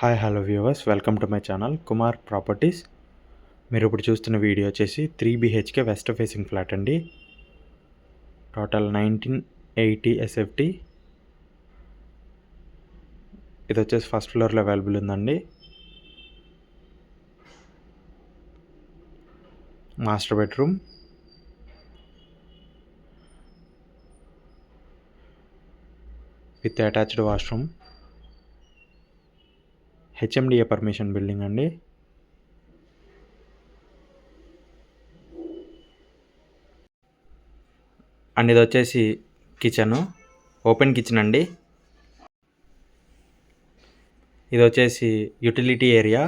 Hi hello viewers, welcome to my channel Kumar properties. మీరు ఇప్పుడు చూస్తున్న వీడియో వచ్చేసి 3 BHK వెస్ట్ ఫేసింగ్ ఫ్లాట్ అండి. Total 1980 SFT. ఇది వచ్చేసి ఫస్ట్ ఫ్లోర్లో అవైలబుల్ ఉందండి. Master bedroom, with attached washroom, HMDA permission building అండి. అండ్ ఇది వచ్చేసి కిచెను, ఓపెన్ కిచెన్ అండి. ఇది వచ్చేసి యూటిలిటీ ఏరియా.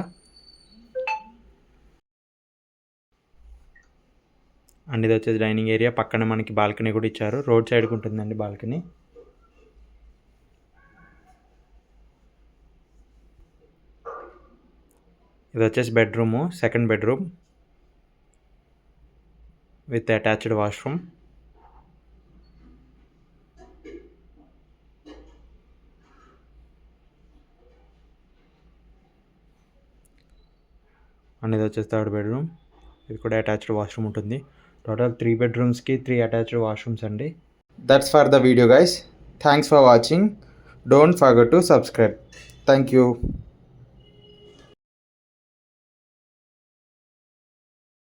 అండ్ ఇది వచ్చేసి డైనింగ్ ఏరియా. పక్కన మనకి బాల్కనీ కూడా ఇచ్చారు. రోడ్ సైడ్కి ఉంటుందండి బాల్కనీ. ఇది వచ్చేసి bedroom, second bedroom with attached washroom. And ఇది వచ్చేసి థర్డ్ బెడ్రూమ్. ఇది కూడా అటాచ్డ్ వాష్రూమ్ ఉంటుంది. టోటల్ 3 బెడ్రూమ్స్కి 3 అటాచ్డ్ వాష్రూమ్స్ అండి. That's for the video guys. Thanks for watching. Don't forget to subscribe. Thank you.